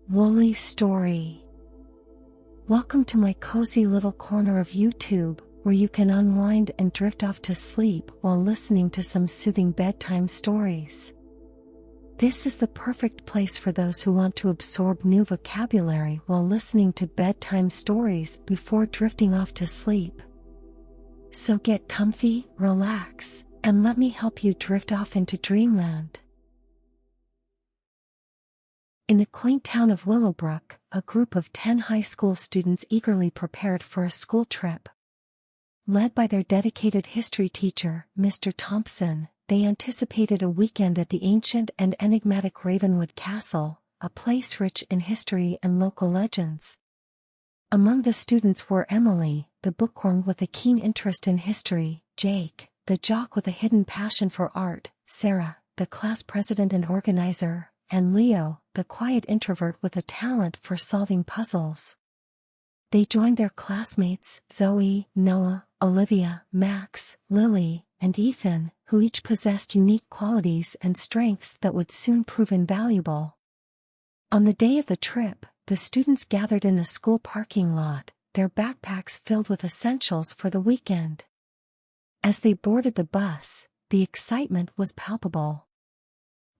Woolly Story. Welcome to my cozy little corner of YouTube, where you can unwind and drift off to sleep while listening to some soothing bedtime stories. This is the perfect place for those who want to absorb new vocabulary while listening to bedtime stories before drifting off to sleep. So get comfy, relax, and let me help you drift off into dreamland. In the quaint town of Willowbrook, a group of 10 high school students eagerly prepared for a school trip. Led by their dedicated history teacher, Mr. Thompson, they anticipated a weekend at the ancient and enigmatic Ravenwood Castle, a place rich in history and local legends. Among the students were Emily, the bookworm with a keen interest in history, Jake, the jock with a hidden passion for art, Sarah, the class president and organizer, and Leo, the quiet introvert with a talent for solving puzzles. They joined their classmates, Zoe, Noah, Olivia, Max, Lily, and Ethan, who each possessed unique qualities and strengths that would soon prove invaluable. On the day of the trip, the students gathered in the school parking lot, their backpacks filled with essentials for the weekend. As they boarded the bus, the excitement was palpable.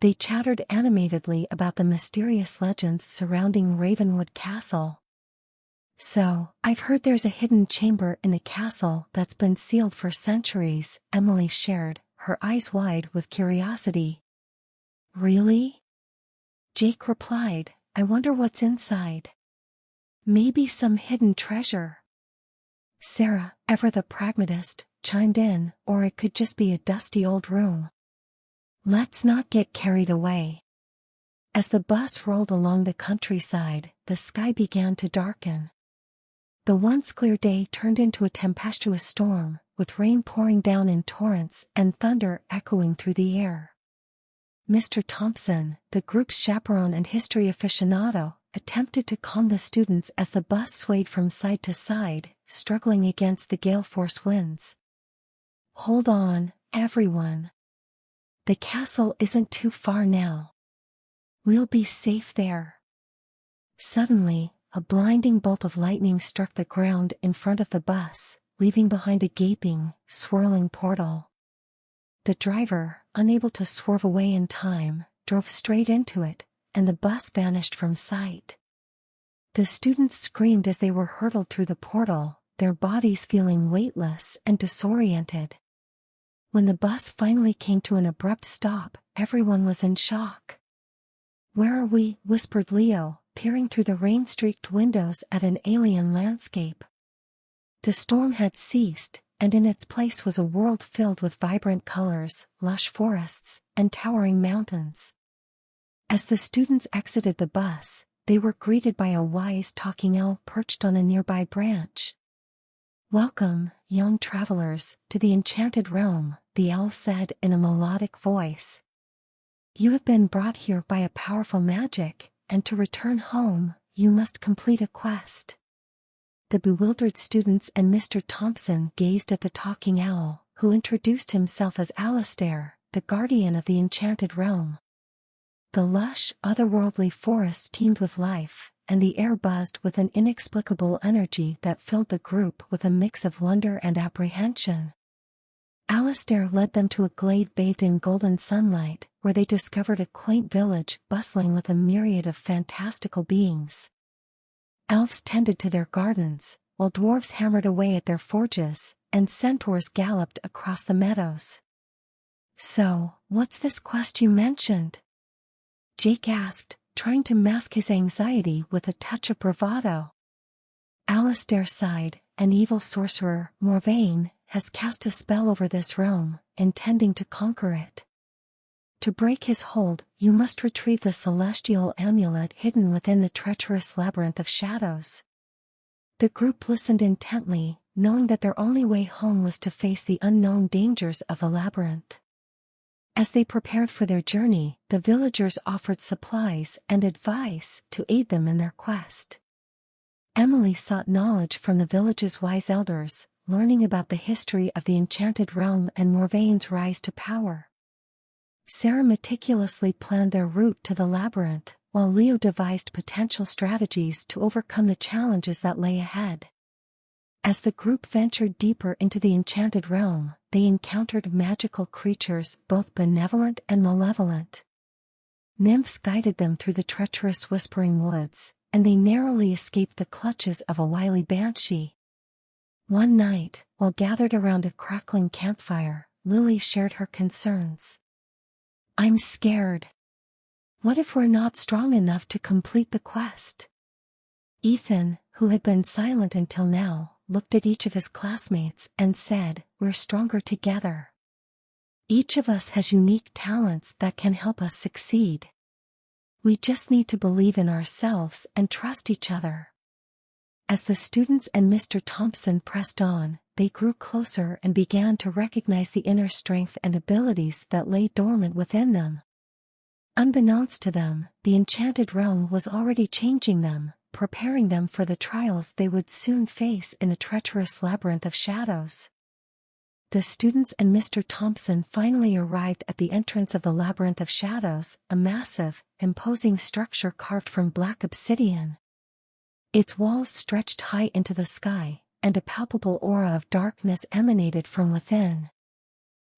They chattered animatedly about the mysterious legends surrounding Ravenwood Castle. "So, I've heard there's a hidden chamber in the castle that's been sealed for centuries," Emily shared, her eyes wide with curiosity. "Really?" Jake replied, "I wonder what's inside. Maybe some hidden treasure." Sarah, ever the pragmatist, chimed in, "Or it could just be a dusty old room." "Let's not get carried away." As the bus rolled along the countryside, the sky began to darken. The once clear day turned into a tempestuous storm, with rain pouring down in torrents and thunder echoing through the air. Mr. Thompson, the group's chaperone and history aficionado, attempted to calm the students as the bus swayed from side to side, struggling against the gale-force winds. "Hold on, everyone. The castle isn't too far now. We'll be safe there." Suddenly, a blinding bolt of lightning struck the ground in front of the bus, leaving behind a gaping, swirling portal. The driver, unable to swerve away in time, drove straight into it, and the bus vanished from sight. The students screamed as they were hurtled through the portal, their bodies feeling weightless and disoriented. When the bus finally came to an abrupt stop, everyone was in shock. "Where are we?" whispered Leo, peering through the rain-streaked windows at an alien landscape. The storm had ceased, and in its place was a world filled with vibrant colors, lush forests, and towering mountains. As the students exited the bus, they were greeted by a wise talking owl perched on a nearby branch. "Welcome, young travelers, to the enchanted realm," the owl said in a melodic voice. "You have been brought here by a powerful magic, and to return home, you must complete a quest." The bewildered students and Mr. Thompson gazed at the talking owl, who introduced himself as Alistair, the guardian of the enchanted realm. The lush, otherworldly forest teemed with life, and the air buzzed with an inexplicable energy that filled the group with a mix of wonder and apprehension. Alistair led them to a glade bathed in golden sunlight, where they discovered a quaint village bustling with a myriad of fantastical beings. Elves tended to their gardens, while dwarves hammered away at their forges, and centaurs galloped across the meadows. "So, what's this quest you mentioned?" Jake asked, trying to mask his anxiety with a touch of bravado. Alistair sighed, "An evil sorcerer, Morvain, has cast a spell over this realm, intending to conquer it. To break his hold, you must retrieve the celestial amulet hidden within the treacherous labyrinth of shadows." The group listened intently, knowing that their only way home was to face the unknown dangers of the labyrinth. As they prepared for their journey, the villagers offered supplies and advice to aid them in their quest. Emily sought knowledge from the village's wise elders, learning about the history of the enchanted realm and Morvain's rise to power. Sarah meticulously planned their route to the labyrinth, while Leo devised potential strategies to overcome the challenges that lay ahead. As the group ventured deeper into the enchanted realm, they encountered magical creatures, both benevolent and malevolent. Nymphs guided them through the treacherous whispering woods, and they narrowly escaped the clutches of a wily banshee. One night, while gathered around a crackling campfire, Lily shared her concerns. "I'm scared. What if we're not strong enough to complete the quest?" Ethan, who had been silent until now, looked at each of his classmates and said, "We're stronger together. Each of us has unique talents that can help us succeed. We just need to believe in ourselves and trust each other." As the students and Mr. Thompson pressed on, they grew closer and began to recognize the inner strength and abilities that lay dormant within them. Unbeknownst to them, the enchanted realm was already changing them, preparing them for the trials they would soon face in the treacherous labyrinth of shadows. The students and Mr. Thompson finally arrived at the entrance of the labyrinth of shadows, a massive, imposing structure carved from black obsidian. Its walls stretched high into the sky, and a palpable aura of darkness emanated from within.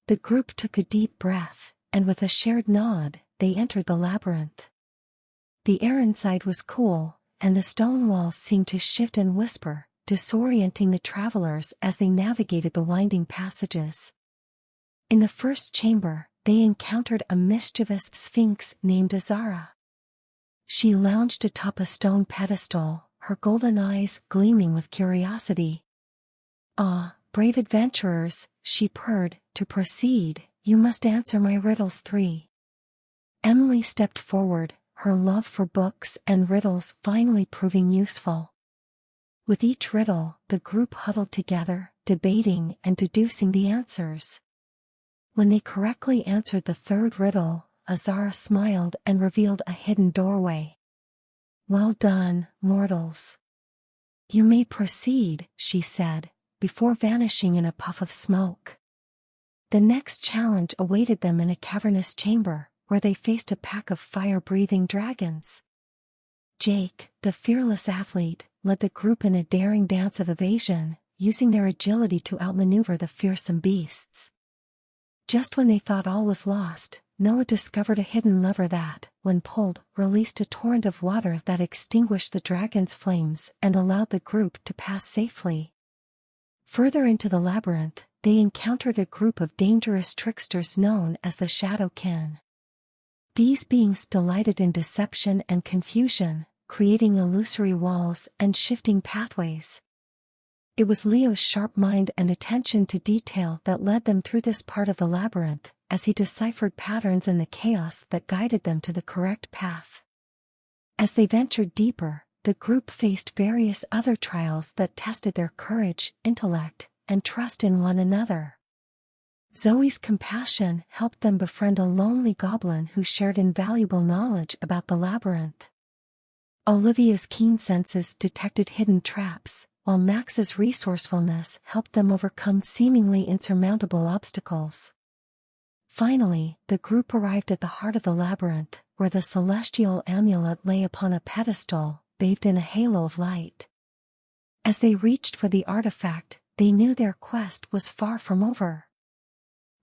The group took a deep breath, and with a shared nod, they entered the labyrinth. The air inside was cool, and the stone walls seemed to shift and whisper, disorienting the travelers as they navigated the winding passages. In the first chamber, they encountered a mischievous sphinx named Azara. She lounged atop a stone pedestal, her golden eyes gleaming with curiosity. "Ah, brave adventurers," she purred, "to proceed, you must answer my riddles 3. Emily stepped forward, her love for books and riddles finally proving useful. With each riddle, the group huddled together, debating and deducing the answers. When they correctly answered the third riddle, Azara smiled and revealed a hidden doorway. "Well done, mortals. You may proceed," she said, before vanishing in a puff of smoke. The next challenge awaited them in a cavernous chamber, where they faced a pack of fire-breathing dragons. Jake, the fearless athlete, led the group in a daring dance of evasion, using their agility to outmaneuver the fearsome beasts. Just when they thought all was lost, Noah discovered a hidden lever that, when pulled, released a torrent of water that extinguished the dragon's flames and allowed the group to pass safely. Further into the labyrinth, they encountered a group of dangerous tricksters known as the Shadowkin. These beings delighted in deception and confusion, creating illusory walls and shifting pathways. It was Leo's sharp mind and attention to detail that led them through this part of the labyrinth, as he deciphered patterns in the chaos that guided them to the correct path. As they ventured deeper, the group faced various other trials that tested their courage, intellect, and trust in one another. Zoe's compassion helped them befriend a lonely goblin who shared invaluable knowledge about the labyrinth. Olivia's keen senses detected hidden traps, while Max's resourcefulness helped them overcome seemingly insurmountable obstacles. Finally, the group arrived at the heart of the labyrinth, where the celestial amulet lay upon a pedestal, bathed in a halo of light. As they reached for the artifact, they knew their quest was far from over.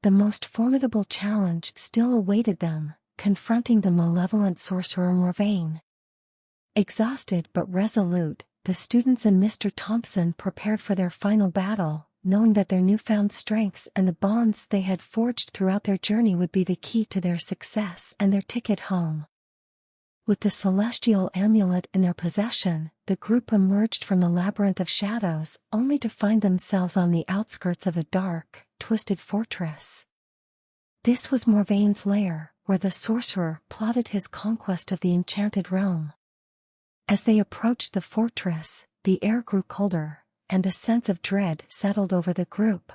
The most formidable challenge still awaited them, confronting the malevolent sorcerer Morvain. Exhausted but resolute, the students and Mr. Thompson prepared for their final battle, knowing that their newfound strengths and the bonds they had forged throughout their journey would be the key to their success and their ticket home. With the celestial amulet in their possession, the group emerged from the labyrinth of shadows, only to find themselves on the outskirts of a dark, twisted fortress. This was Morvain's lair, where the sorcerer plotted his conquest of the enchanted realm. As they approached the fortress, the air grew colder, and a sense of dread settled over the group.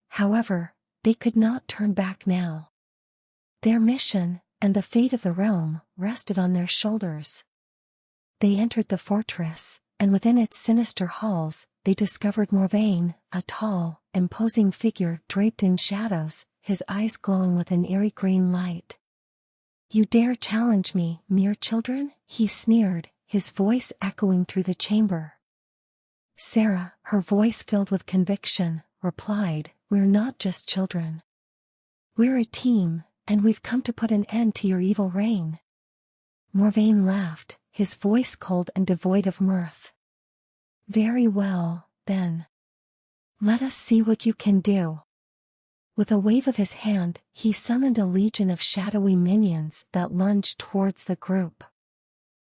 However, they could not turn back now. Their mission, and the fate of the realm, rested on their shoulders. They entered the fortress, and within its sinister halls, they discovered Morvain, a tall, imposing figure draped in shadows, his eyes glowing with an eerie green light. You dare challenge me, mere children? He sneered, his voice echoing through the chamber. Sarah, her voice filled with conviction, replied, "We're not just children. We're a team, and we've come to put an end to your evil reign." Morvain laughed, his voice cold and devoid of mirth. "Very well, then. Let us see what you can do." With a wave of his hand, he summoned a legion of shadowy minions that lunged towards the group.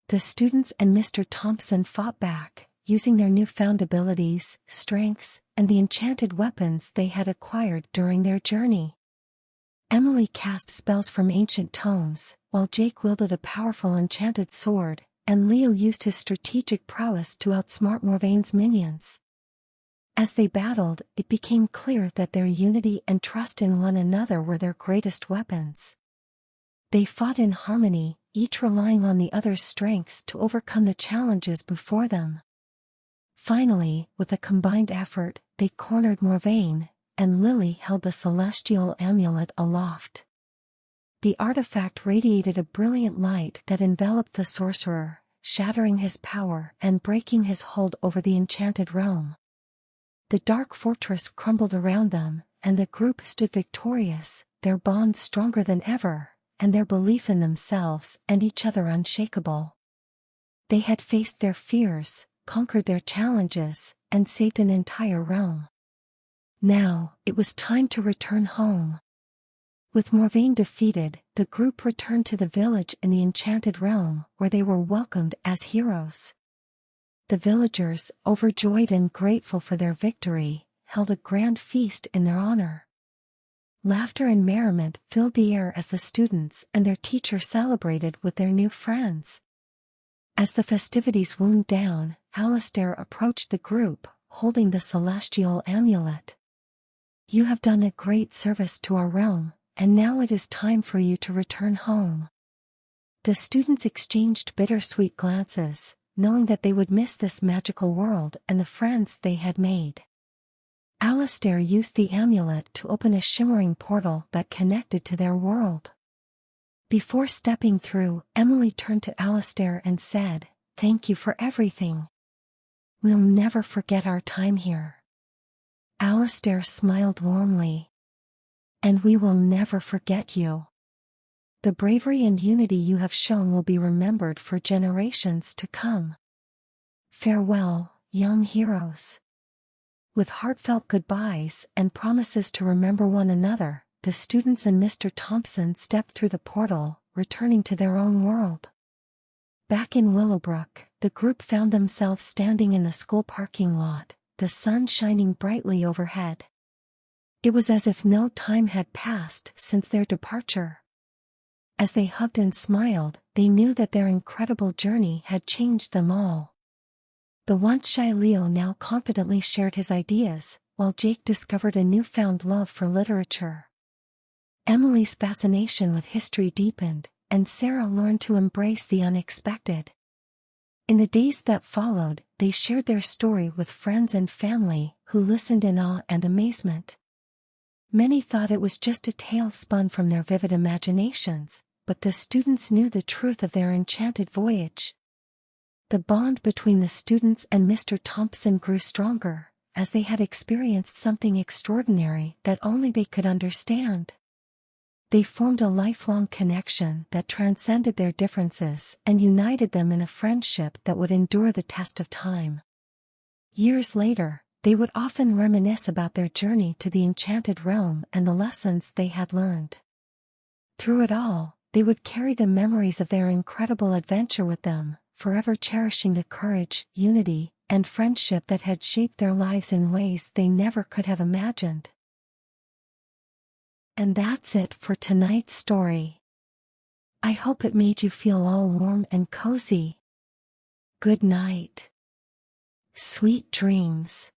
The students and Mr. Thompson fought back, using their newfound abilities, strengths, and the enchanted weapons they had acquired during their journey. Emily cast spells from ancient tomes, while Jake wielded a powerful enchanted sword, and Leo used his strategic prowess to outsmart Morvain's minions. As they battled, it became clear that their unity and trust in one another were their greatest weapons. They fought in harmony, each relying on the other's strengths to overcome the challenges before them. Finally, with a combined effort, they cornered Morvain, and Lily held the celestial amulet aloft. The artifact radiated a brilliant light that enveloped the sorcerer, shattering his power and breaking his hold over the enchanted realm. The dark fortress crumbled around them, and the group stood victorious, their bonds stronger than ever, and their belief in themselves and each other unshakable. They had faced their fears, conquered their challenges, and saved an entire realm. Now, it was time to return home. With Morvain defeated, the group returned to the village in the enchanted realm, where they were welcomed as heroes. The villagers, overjoyed and grateful for their victory, held a grand feast in their honor. Laughter and merriment filled the air as the students and their teacher celebrated with their new friends. As the festivities wound down, Alistair approached the group, holding the celestial amulet. "You have done a great service to our realm, and now it is time for you to return home." The students exchanged bittersweet glances, knowing that they would miss this magical world and the friends they had made. Alistair used the amulet to open a shimmering portal that connected to their world. Before stepping through, Emily turned to Alistair and said, "Thank you for everything. We'll never forget our time here." Alistair smiled warmly. "And we will never forget you. The bravery and unity you have shown will be remembered for generations to come. Farewell, young heroes." With heartfelt goodbyes and promises to remember one another, the students and Mr. Thompson stepped through the portal, returning to their own world. Back in Willowbrook, the group found themselves standing in the school parking lot, the sun shining brightly overhead. It was as if no time had passed since their departure. As they hugged and smiled, they knew that their incredible journey had changed them all. The once shy Leo now confidently shared his ideas, while Jake discovered a newfound love for literature. Emily's fascination with history deepened, and Sarah learned to embrace the unexpected. In the days that followed, they shared their story with friends and family, who listened in awe and amazement. Many thought it was just a tale spun from their vivid imaginations, but the students knew the truth of their enchanted voyage. The bond between the students and Mr. Thompson grew stronger, as they had experienced something extraordinary that only they could understand. They formed a lifelong connection that transcended their differences and united them in a friendship that would endure the test of time. Years later, they would often reminisce about their journey to the enchanted realm and the lessons they had learned. Through it all, they would carry the memories of their incredible adventure with them, forever cherishing the courage, unity, and friendship that had shaped their lives in ways they never could have imagined. And that's it for tonight's story. I hope it made you feel all warm and cozy. Good night. Sweet dreams.